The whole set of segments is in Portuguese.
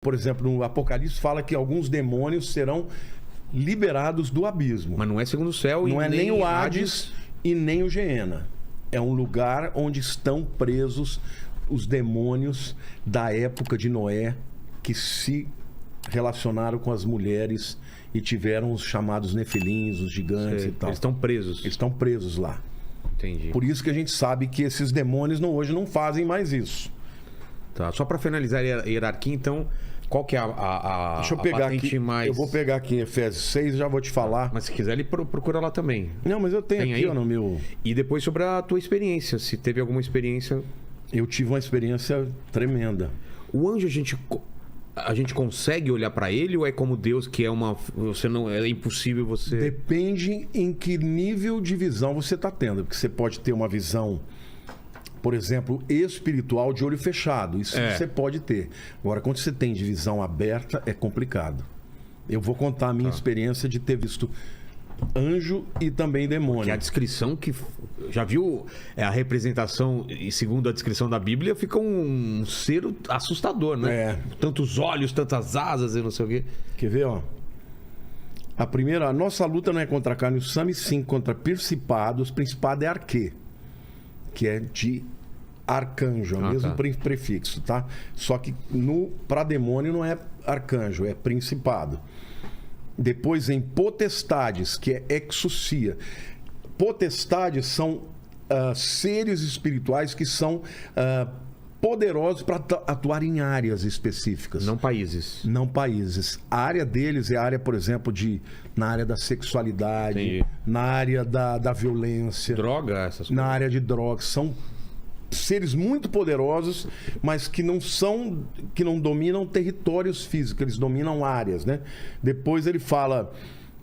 Por exemplo, no Apocalipse fala que alguns demônios serão liberados do abismo. Mas não é segundo o céu. Não é nem o Hades e nem o Geena. É um lugar onde estão presos os demônios da época de Noé que se relacionaram com as mulheres e tiveram os chamados nefilins, os gigantes e tal. Eles estão presos. Eles estão presos lá. Entendi. Por isso que a gente sabe que esses demônios hoje não fazem mais isso. Tá. Só para finalizar a hierarquia, então, qual que é Deixa eu pegar patente aqui. mais... Eu vou pegar aqui em Efésios 6 e já vou te falar. Mas se quiser, ele procura lá também. Não, mas eu tenho Tem aqui, aí? ó, no meu... E depois sobre a tua experiência, se teve alguma experiência... Eu tive uma experiência tremenda. O anjo, a gente consegue olhar para ele ou é como Deus, que é é impossível você... Depende em que nível de visão você está tendo. Porque você pode ter uma visão, por exemplo, espiritual de olho fechado. Isso você pode ter. Agora, quando você tem de visão aberta, é complicado. Eu vou contar a minha experiência de ter visto anjo e também demônio. Que a descrição que... Já viu a representação, e segundo a descrição da Bíblia, fica um ser assustador, né? É. Tantos olhos, tantas asas e não sei o quê. Quer ver, ó? A nossa luta não é contra a carne e o sangue, sim contra principados. Principado é arquê, que é de arcanjo, é o mesmo prefixo, tá? Só que para demônio não é arcanjo, é principado. Depois em potestades, que é exousia. Potestades são seres espirituais que são poderosos para atuar em áreas específicas. Não países. Não países. A área deles é a área, por exemplo, na área da sexualidade, Entendi. na área da violência, Droga, essas coisas. na área de drogas. São seres muito poderosos, mas que não dominam territórios físicos, eles dominam áreas, né? Depois ele fala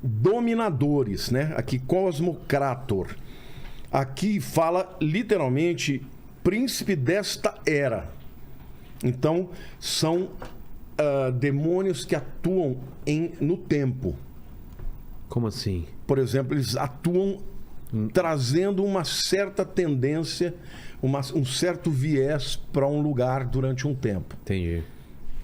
dominadores, né? Aqui Cosmocrator. Aqui fala literalmente príncipe desta era. Então são demônios que atuam no tempo. Como assim? Por exemplo, eles atuam trazendo uma certa tendência, um certo viés para um lugar durante um tempo. Entendi.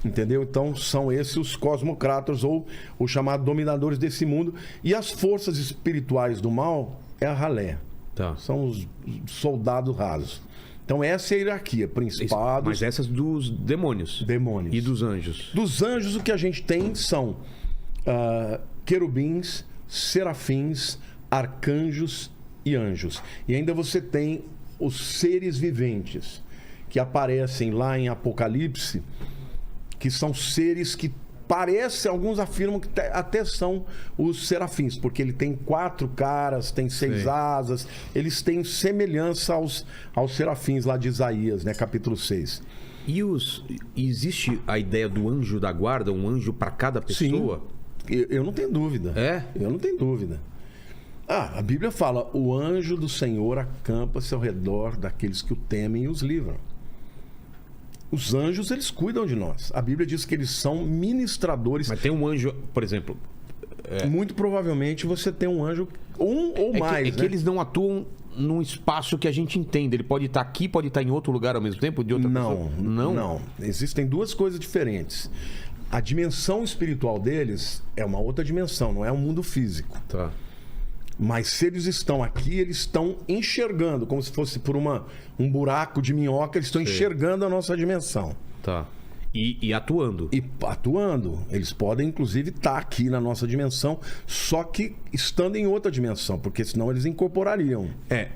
Entendeu? Então são esses os cosmocratos ou os chamados dominadores desse mundo. E as forças espirituais do mal é a ralé. Tá. São os soldados rasos. Então essa é a hierarquia. Principados, Mas essas dos demônios. demônios. E dos anjos. Dos anjos, o que a gente tem são querubins, serafins, arcanjos e anjos. E ainda você tem os seres viventes, que aparecem lá em Apocalipse, que são seres que parecem, alguns afirmam que até são os serafins, porque ele tem 4 caras, tem 6 asas, eles têm semelhança aos serafins lá de Isaías, né, capítulo 6. Existe a ideia do anjo da guarda, um anjo para cada pessoa? Sim, eu não tenho dúvida. É? Eu não tenho dúvida. A Bíblia fala, o anjo do Senhor acampa-se ao redor daqueles que o temem e os livram. Os anjos, eles cuidam de nós. A Bíblia diz que eles são ministradores. Mas tem um anjo, por exemplo... Muito provavelmente você tem um anjo, um ou mais, que eles não atuam num espaço que a gente entende. Ele pode estar aqui, pode estar em outro lugar ao mesmo tempo, de outra pessoa? Não. Existem duas coisas diferentes. A dimensão espiritual deles é uma outra dimensão, não é um mundo físico. Tá. Mas se eles estão aqui, eles estão enxergando, como se fosse por um buraco de minhoca, eles estão enxergando a nossa dimensão. Tá. E atuando. E atuando. Eles podem, inclusive, estar aqui na nossa dimensão, só que estando em outra dimensão, porque senão eles incorporariam.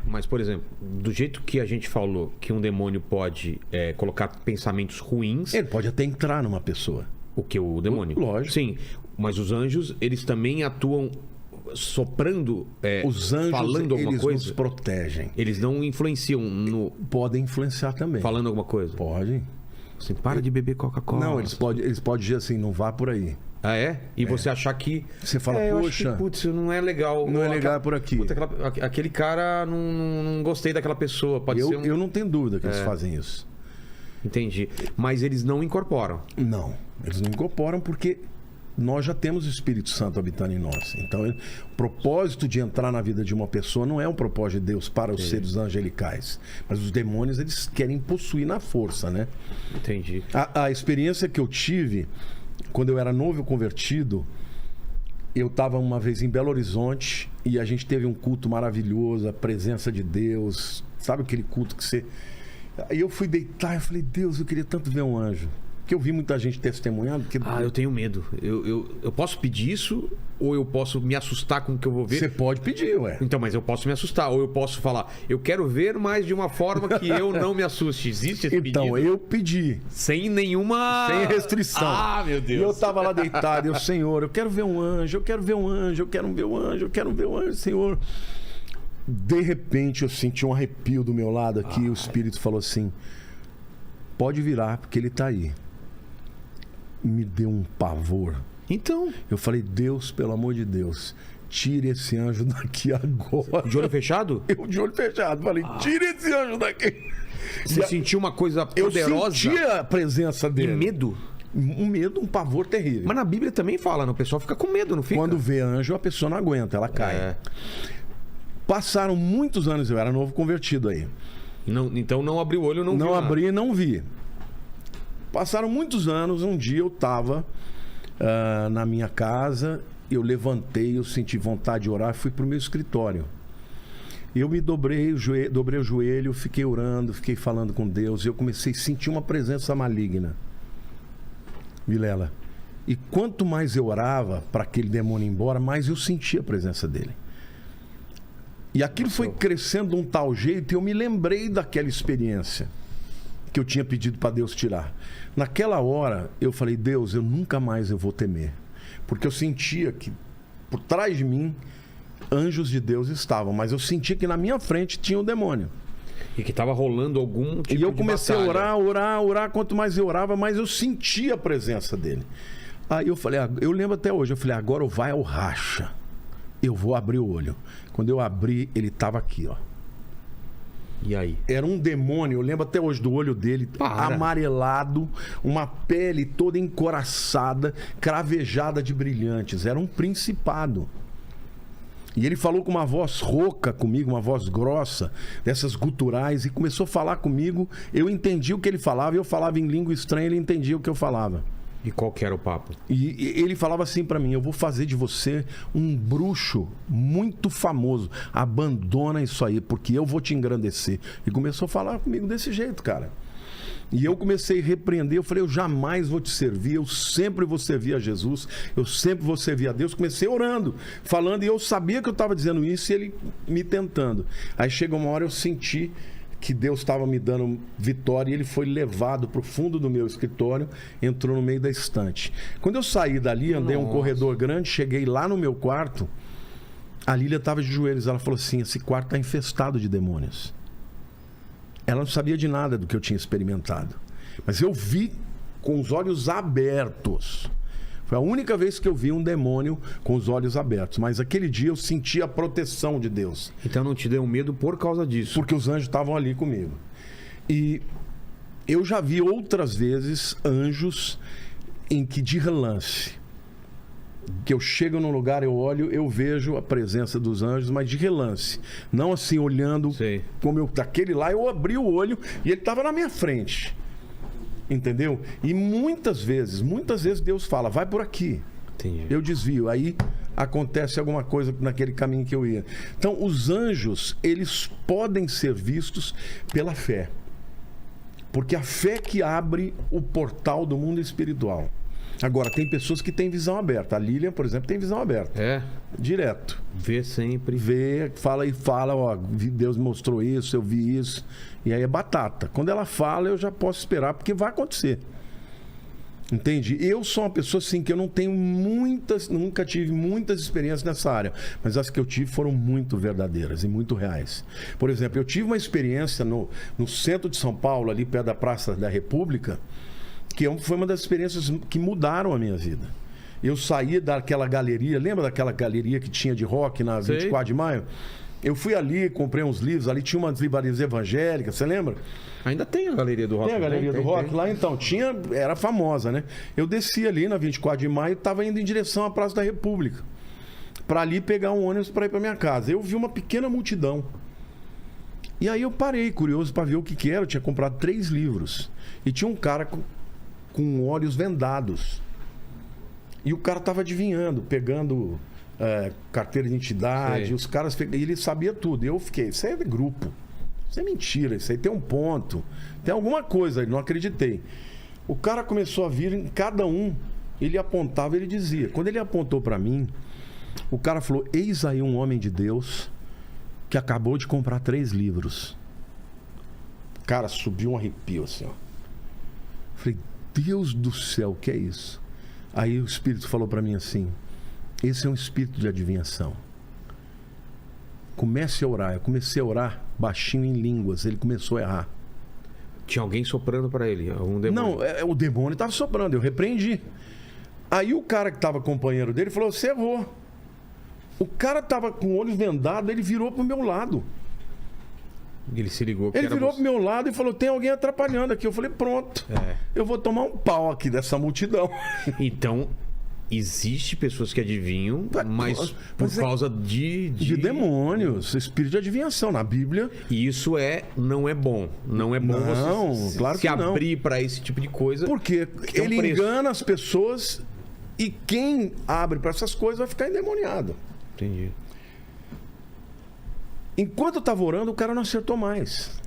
Mas, por exemplo, do jeito que a gente falou que um demônio pode colocar pensamentos ruins... Ele pode até entrar numa pessoa. O que? O demônio? Lógico. Sim. Mas os anjos, eles também atuam soprando, os anjos, falando alguma eles coisa? nos protegem. Eles não influenciam no... Podem influenciar também. Falando alguma coisa? Podem. Assim, para de beber Coca-Cola. Não, eles podem dizer assim, não vá por aí. Ah, é? E você achar que... Você fala, eu acho poxa... que, putz, não é legal. Não é legal por aqui. Puta, aquele cara, não gostei daquela pessoa. Pode ser eu não tenho dúvida que eles fazem isso. Entendi. Mas eles não incorporam. Não, eles não incorporam porque nós já temos o Espírito Santo habitando em nós. Então, o propósito de entrar na vida de uma pessoa não é um propósito de Deus para os seres angelicais. Mas os demônios, eles querem possuir na força, né? Entendi. A experiência que eu tive, quando eu era novo convertido, eu estava uma vez em Belo Horizonte e a gente teve um culto maravilhoso, a presença de Deus. Sabe aquele culto que você... Aí eu fui deitar e falei, Deus, eu queria tanto ver um anjo. Porque eu vi muita gente testemunhando. Que... eu tenho medo. Eu posso pedir isso ou eu posso me assustar com o que eu vou ver? Você pode pedir, ué. Então, mas eu posso me assustar. Ou eu posso falar, eu quero ver, mas de uma forma que eu não me assuste. Existe esse pedido? Então, eu pedi. Sem nenhuma... Sem restrição. Ah, meu Deus. E eu tava lá deitado. Eu, Senhor, eu quero ver um anjo. Eu quero ver um anjo. Eu quero ver um anjo. Eu quero ver um anjo, Senhor. De repente, eu senti um arrepio do meu lado aqui. E o Espírito falou assim, pode virar, porque ele tá aí. Me deu um pavor. Então... Eu falei, Deus, pelo amor de Deus, tire esse anjo daqui agora. De olho fechado? Eu de olho fechado. Falei, tire esse anjo daqui. Você sentiu uma coisa poderosa? Eu senti a presença dele. E medo? Um medo, um pavor terrível. Mas na Bíblia também fala, né? O pessoal fica com medo, não fica? Quando vê anjo, a pessoa não aguenta, ela cai. Passaram muitos anos, eu era novo convertido aí. Então não abri o olho, não vi. Não abri, não vi. Passaram muitos anos, um dia eu estava na minha casa, eu levantei, eu senti vontade de orar, fui para o meu escritório. Eu me dobrei o joelho, fiquei orando, fiquei falando com Deus, e eu comecei a sentir uma presença maligna. Vilela. E quanto mais eu orava para aquele demônio ir embora, mais eu sentia a presença dele. E aquilo foi crescendo de um tal jeito, e eu me lembrei daquela experiência que eu tinha pedido para Deus tirar. Naquela hora, eu falei, Deus, eu nunca mais vou temer. Porque eu sentia que por trás de mim, anjos de Deus estavam. Mas eu sentia que na minha frente tinha um demônio. E que estava rolando algum tipo de E eu comecei batalha. a orar. Quanto mais eu orava, mais eu sentia a presença dele. Aí eu falei, eu lembro até hoje, eu falei, agora vai ao racha. Eu vou abrir o olho. Quando eu abri, ele estava aqui, ó. E aí? Era um demônio, eu lembro até hoje do olho dele, amarelado, uma pele toda encoraçada, cravejada de brilhantes. Era um principado. E ele falou com uma voz rouca comigo, uma voz grossa, dessas guturais, e começou a falar comigo. Eu entendi o que ele falava, eu falava em língua estranha, ele entendia o que eu falava. E qual que era o papo? E ele falava assim pra mim, eu vou fazer de você um bruxo muito famoso. Abandona isso aí, porque eu vou te engrandecer. E começou a falar comigo desse jeito, cara. E eu comecei a repreender, eu falei, eu jamais vou te servir, eu sempre vou servir a Jesus, eu sempre vou servir a Deus. Comecei orando, falando, e eu sabia que eu estava dizendo isso e ele me tentando. Aí chega uma hora eu senti que Deus estava me dando vitória e ele foi levado para o fundo do meu escritório, entrou no meio da estante. Quando eu saí dali, andei um corredor grande, cheguei lá no meu quarto, a Lília estava de joelhos, ela falou assim, esse quarto está infestado de demônios. Ela não sabia de nada do que eu tinha experimentado, mas eu vi com os olhos abertos. Foi a única vez que eu vi um demônio com os olhos abertos. Mas aquele dia eu senti a proteção de Deus. Então não te deu medo por causa disso? Porque os anjos estavam ali comigo. E eu já vi outras vezes anjos em que de relance, que eu chego num lugar, eu olho, eu vejo a presença dos anjos, mas de relance. Não assim olhando, como eu, daquele lá, eu abri o olho e ele estava na minha frente. Entendeu? E muitas vezes Deus fala, vai por aqui. Entendi. Eu desvio, aí acontece alguma coisa naquele caminho que eu ia. Então, os anjos, eles podem ser vistos pela fé. Porque a fé que abre o portal do mundo espiritual. Agora, tem pessoas que têm visão aberta. A Lilian, por exemplo, tem visão aberta. É? Direto. Vê sempre. Vê, fala, ó, Deus me mostrou isso, eu vi isso. E aí é batata. Quando ela fala, eu já posso esperar, porque vai acontecer. Entende? Eu sou uma pessoa assim que eu não tenho nunca tive muitas experiências nessa área, mas as que eu tive foram muito verdadeiras e muito reais. Por exemplo, eu tive uma experiência no centro de São Paulo, ali perto da Praça da República, que foi uma das experiências que mudaram a minha vida. Eu saí daquela galeria, lembra daquela galeria que tinha de rock na 24 de maio? Eu fui ali, comprei uns livros, ali tinha umas livrarias evangélicas, você lembra? Ainda tem a Galeria do Rock. Tem a Galeria do Rock tem. lá, então, era famosa, né? Eu desci ali na 24 de maio e estava indo em direção à Praça da República, para ali pegar um ônibus para ir para minha casa. Eu vi uma pequena multidão. E aí eu parei, curioso para ver o que era. Eu tinha comprado 3 livros. E tinha um cara com olhos vendados. E o cara tava adivinhando, pegando carteira de identidade. Os caras, ele sabia tudo. E eu fiquei, isso aí é de grupo. Isso é mentira, isso aí tem um ponto. Tem alguma coisa, não acreditei. O cara começou a vir, em cada um, ele apontava, ele dizia. Quando ele apontou para mim, o cara falou, eis aí um homem de Deus que acabou de comprar 3 livros. Cara, subiu um arrepio assim, ó. Falei, Deus do céu, o que é isso? Aí o Espírito falou para mim assim, esse é um espírito de adivinhação. Comece a orar. Eu comecei a orar baixinho em línguas. Ele começou a errar. Tinha alguém soprando para ele? Algum demônio? Não, o demônio estava soprando. Eu repreendi. Aí o cara que estava companheiro dele falou, você errou. O cara estava com o olho vendado, ele virou pro meu lado. Ele se ligou que Ele era virou você. pro meu lado e falou, tem alguém atrapalhando aqui. Eu falei, pronto. Eu vou tomar um pau aqui dessa multidão. Então, existe pessoas que adivinham, mas por causa de demônios, espírito de adivinhação na Bíblia. E isso não é bom. Não é bom Não, você claro se que não. abrir para esse tipo de coisa. Porque tem um ele preço. engana as pessoas e quem abre para essas coisas vai ficar endemoniado. Entendi. Enquanto eu estava orando, o cara não acertou mais.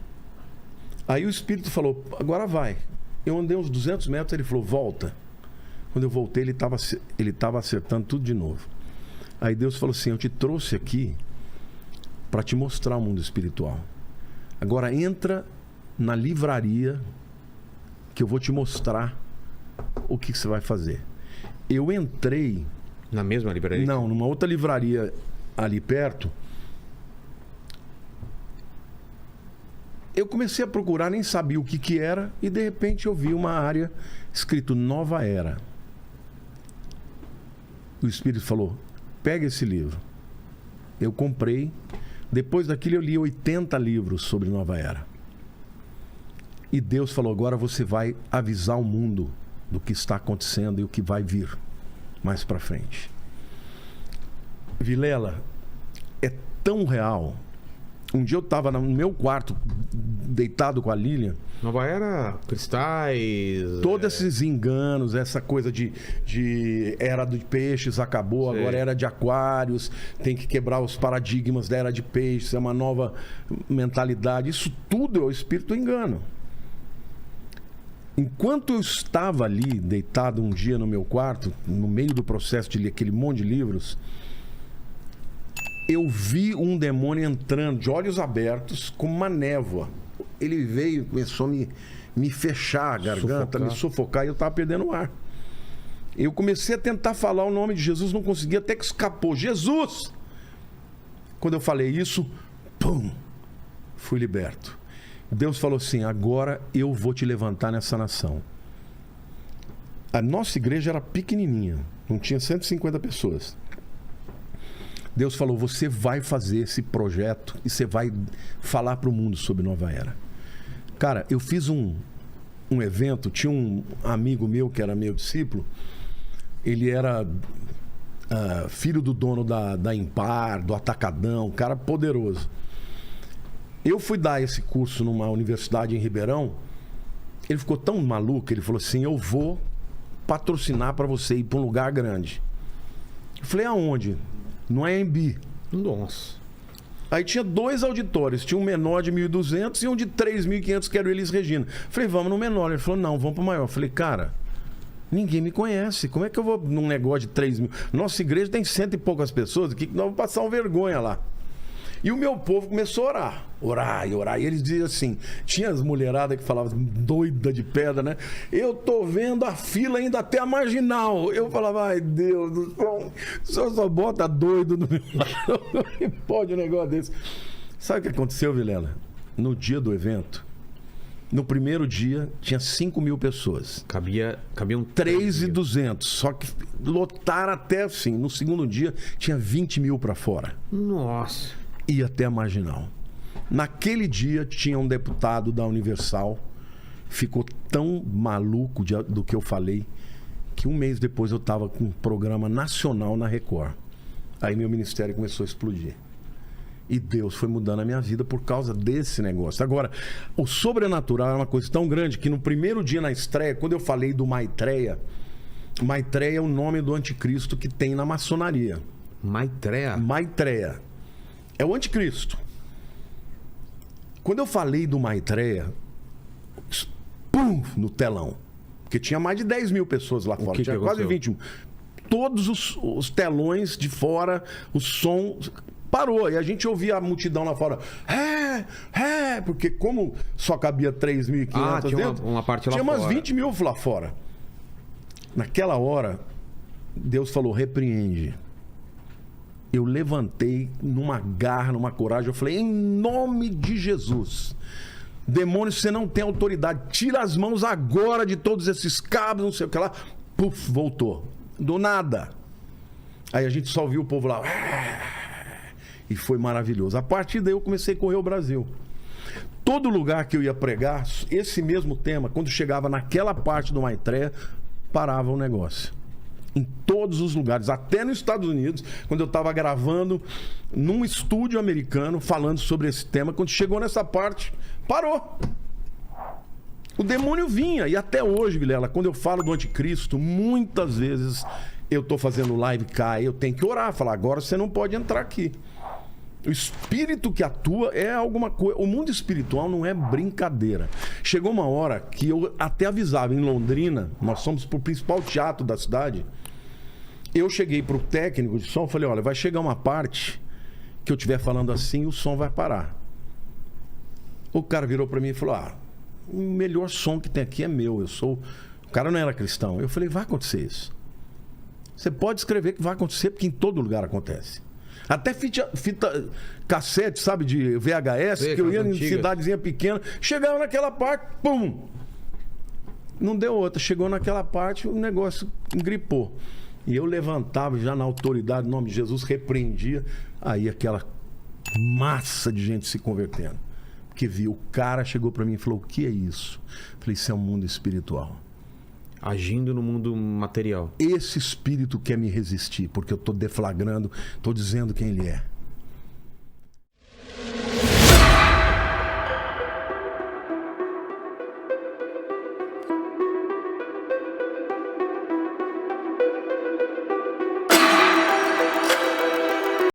Aí o Espírito falou, agora vai. Eu andei uns 200 metros, ele falou, volta. Quando eu voltei, ele estava acertando tudo de novo. Aí Deus falou assim, eu te trouxe aqui para te mostrar o mundo espiritual. Agora entra na livraria que eu vou te mostrar o que você vai fazer. Eu entrei... Na mesma livraria? Não, numa outra livraria ali perto. Eu comecei a procurar, nem sabia o que era, e de repente eu vi uma área escrito Nova Era. O Espírito falou, pega esse livro. Eu comprei. Depois daquilo eu li 80 livros sobre Nova Era. E Deus falou, agora você vai avisar o mundo do que está acontecendo e o que vai vir mais pra frente. Vilela, é tão real. Um dia eu estava no meu quarto, deitado com a Lilian. Nova Era, cristais... Todos esses enganos, essa coisa de era de peixes acabou, Sei. agora era de aquários, tem que quebrar os paradigmas da era de peixes, é uma nova mentalidade. Isso tudo é o espírito engano. Enquanto eu estava ali, deitado um dia no meu quarto, no meio do processo de ler aquele monte de livros, eu vi um demônio entrando de olhos abertos com uma névoa. Ele veio e começou a me fechar a garganta, me sufocar, e eu estava perdendo o ar. Eu comecei a tentar falar o nome de Jesus, não conseguia, até que escapou. Jesus! Quando eu falei isso, pum! Fui liberto. Deus falou assim, agora eu vou te levantar nessa nação. A nossa igreja era pequenininha, não tinha 150 pessoas. Deus falou, você vai fazer esse projeto e você vai falar para o mundo sobre Nova Era. Cara, eu fiz um evento, tinha um amigo meu que era meu discípulo, ele era filho do dono da Impar, do Atacadão, um cara poderoso. Eu fui dar esse curso numa universidade em Ribeirão, ele ficou tão maluco, ele falou assim, eu vou patrocinar para você ir para um lugar grande. Eu falei, aonde? No AMB. Nossa. Aí tinha 2 auditórios, tinha um menor de 1.200 e um de 3.500 que era o Elis Regina. Falei, vamos no menor. Ele falou, não, vamos pro maior. Falei, cara, ninguém me conhece, como é que eu vou num negócio de 3.000? Nossa igreja tem 100 e poucas pessoas aqui que nós vamos passar uma vergonha lá. E o meu povo começou a orar. E eles diziam assim, tinha as mulheradas que falavam doida de pedra, né? Eu tô vendo a fila ainda até a marginal. Eu falava, ai Deus do céu, o senhor só bota doido no meu lado. Não pode um negócio desse. Sabe o que aconteceu, Vilela? No dia do evento, no primeiro dia, tinha 5.000 pessoas. Cabiam 3.200. Só que lotaram até assim. No segundo dia, tinha 20.000 para fora. Nossa. ia até a Marginal. Naquele dia tinha um deputado da Universal, ficou tão maluco do que eu falei, que um mês depois eu estava com um programa nacional na Record. Aí meu ministério começou a explodir. E Deus foi mudando a minha vida por causa desse negócio. Agora, o sobrenatural é uma coisa tão grande que no primeiro dia na estreia, quando eu falei do Maitreya, Maitreya é o nome do anticristo que tem na maçonaria. Maitreya? Maitreya. É o anticristo. Quando eu falei do Maitreya, pum, no telão. Porque tinha mais de 10 mil pessoas lá fora. Tinha quase 20 mil. Todos os telões de fora, o som parou. E a gente ouvia a multidão lá fora. Porque como só cabia 3.500 dentro, uma parte lá tinha fora. umas 20 mil lá fora. Naquela hora, Deus falou, repreende. Eu levantei numa garra, numa coragem. Eu falei, em nome de Jesus, demônio, você não tem autoridade. Tira as mãos agora de todos esses cabos, não sei o que lá. Puf, voltou. Do nada. Aí a gente só viu o povo lá. E foi maravilhoso. A partir daí eu comecei a correr o Brasil. Todo lugar que eu ia pregar, esse mesmo tema, quando chegava naquela parte do Maitreya, parava o negócio. Em todos os lugares, até nos Estados Unidos, quando eu estava gravando num estúdio americano, falando sobre esse tema, quando chegou nessa parte, parou. O demônio vinha, e até hoje, Vilela, quando eu falo do anticristo, muitas vezes eu estou fazendo live, cai, eu tenho que orar, falar, agora você não pode entrar aqui. O espírito que atua é alguma coisa. O mundo espiritual não é brincadeira. Chegou uma hora que eu até avisava, em Londrina, nós somos pro principal teatro da cidade. Eu cheguei pro técnico de som e falei, olha, vai chegar uma parte que eu estiver falando assim, o som vai parar. O cara virou para mim e falou, o melhor som que tem aqui é meu. O cara não era cristão. Eu falei, vai acontecer isso. Você pode escrever que vai acontecer, porque em todo lugar acontece. Até fita cassete, sabe, de VHS, que eu ia em cidadezinha pequena, chegava naquela parte, pum! Não deu outra. Chegou naquela parte, o negócio gripou. E eu levantava já na autoridade, em nome de Jesus, repreendia. Aí aquela massa de gente se convertendo. Porque viu, o cara chegou para mim e falou, o que é isso? Eu falei, isso é um mundo espiritual. Agindo no mundo material. Esse espírito quer me resistir, porque eu estou deflagrando, estou dizendo quem ele é.